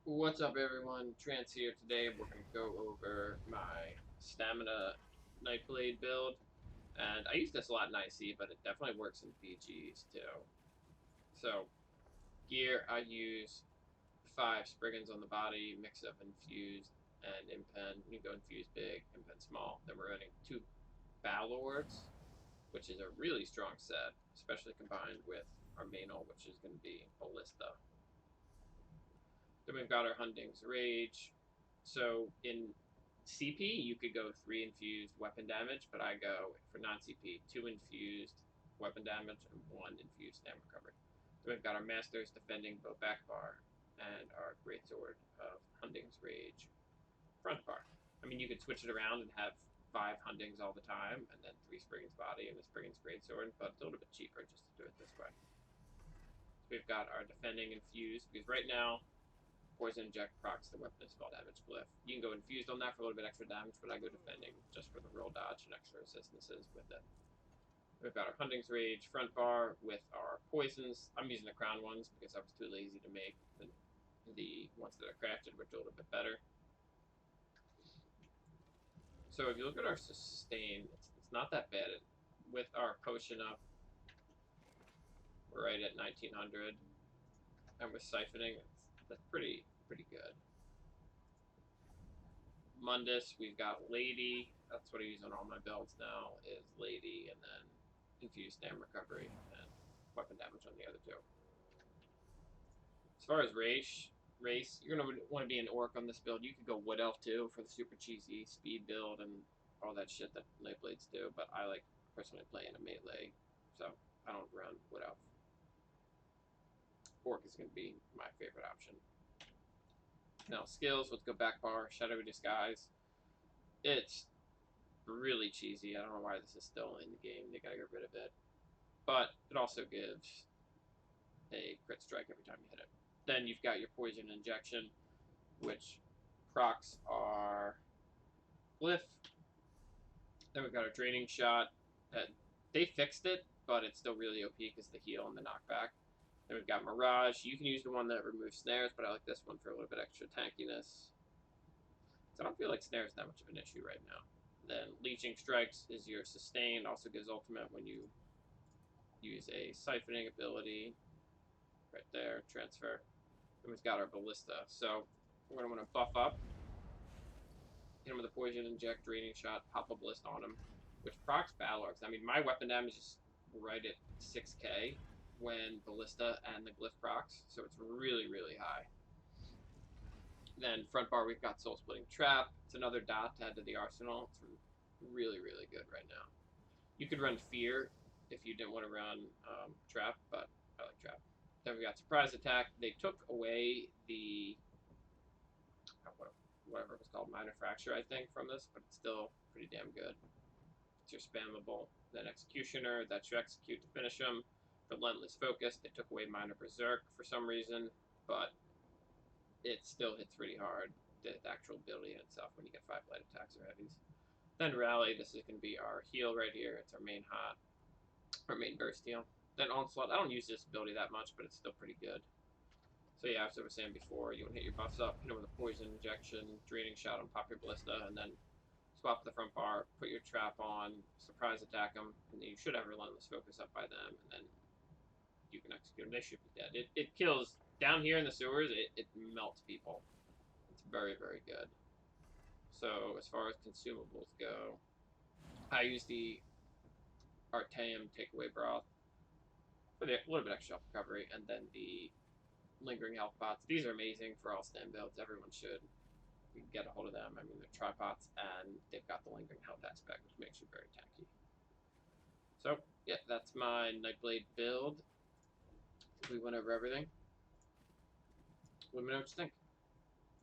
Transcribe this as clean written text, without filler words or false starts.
What's up, everyone? Trance here. Today we're going to go over my stamina Nightblade build. And I use this a lot in IC, but it definitely works in BGs too. So, gear, I use 5 Spriggans on the body, mix of infused and impen. You can go infused big, impen small. Then we're running 2 Balords, which is a really strong set, especially combined with our main ult, which is going to be Ballista. Then we've got our Hunding's Rage. So in CP, you could go 3 infused weapon damage, but I go, for non-CP, 2 infused weapon damage and 1 infused stamina recovery. So we've got our Master's Defending Bow back bar and our Greatsword of Hunding's Rage front bar. I mean, you could switch it around and have 5 Hundings all the time, and then 3 Spriggan's Body and a Spriggan's Greatsword, but it's a little bit cheaper just to do it this way. So we've got our Defending Infused, because right now, Poison Inject procs the weapon and spell damage glyph. You can go infused on that for a little bit extra damage, but I go defending just for the roll dodge and extra assistances with it. We've got our Hunting's Rage front bar with our poisons. I'm using the crown ones because I was too lazy to make the ones that are crafted, which are a little bit better. So if you look at our sustain, it's not that bad. With our potion up, we're right at 1900, and with siphoning, that's pretty good. Mundus, we've got Lady. That's what I use on all my builds now, is Lady, and then infused stam recovery and weapon damage on the other two. As far as race, you're going to want to be an orc on this build. You could go Wood Elf too for the super cheesy speed build and all that shit that Nightblades do, but I like personally playing a melee, so I don't run Wood Elf. Orc is going to be my favorite option. Now, skills, let's go back bar, Shadowy Disguise. It's really cheesy. I don't know why this is still in the game. They gotta get rid of it. But it also gives a crit strike every time you hit it. Then you've got your poison injection, which procs are glyph. Then we've got our draining shot. They fixed it, but it's still really OP because the heal and the knockback. Then we've got Mirage. You can use the one that removes snares, but I like this one for a little bit extra tankiness. So I don't feel like snares that much of an issue right now. Then Leeching Strikes is your sustain, also gives ultimate when you use a siphoning ability. Right there, transfer. Then we've got our Ballista. So we're going to want to buff up. Hit him with a Poison Inject, Draining Shot, pop a Ballista on him, which procs Balorgs. I mean, my weapon damage is right at 6k when Ballista and the Glyph procs, so it's really high. Then front bar, we've got Soul Splitting Trap. It's another dot to add to the arsenal. It's really good right now. You could run Fear if you didn't want to run Trap, but I like Trap. Then we got Surprise Attack. They took away the whatever it was called, Minor Fracture, I think, from this, but it's still pretty damn good. It's your spammable. Then Executioner, that's your execute to finish them. Relentless Focus, they took away Minor Berserk for some reason, but it still hits pretty hard, the actual ability in itself, when you get 5 light attacks or heavies. Then Rally, this is going to be our heal right here. It's our main hot, our main burst heal. Then Onslaught, I don't use this ability that much, but it's still pretty good. So yeah, as I was saying before, you want to hit your buffs up, hit them with a poison injection, draining shot on pop your ballista, and then swap the front bar, put your trap on, surprise attack them, and then you should have relentless focus up by them, and then you can execute them. They should be dead. It kills down here in the sewers. It melts people. It's very good. So as far as consumables go, I use the Arteum takeaway broth for a little bit extra health recovery, and then the lingering health pots. These are amazing for all stand builds. Everyone should get a hold of them. I mean, they're tripods, and they've got the lingering health aspect, which makes you very tanky. So yeah, that's my Nightblade build. We went over everything. Let me know what you think.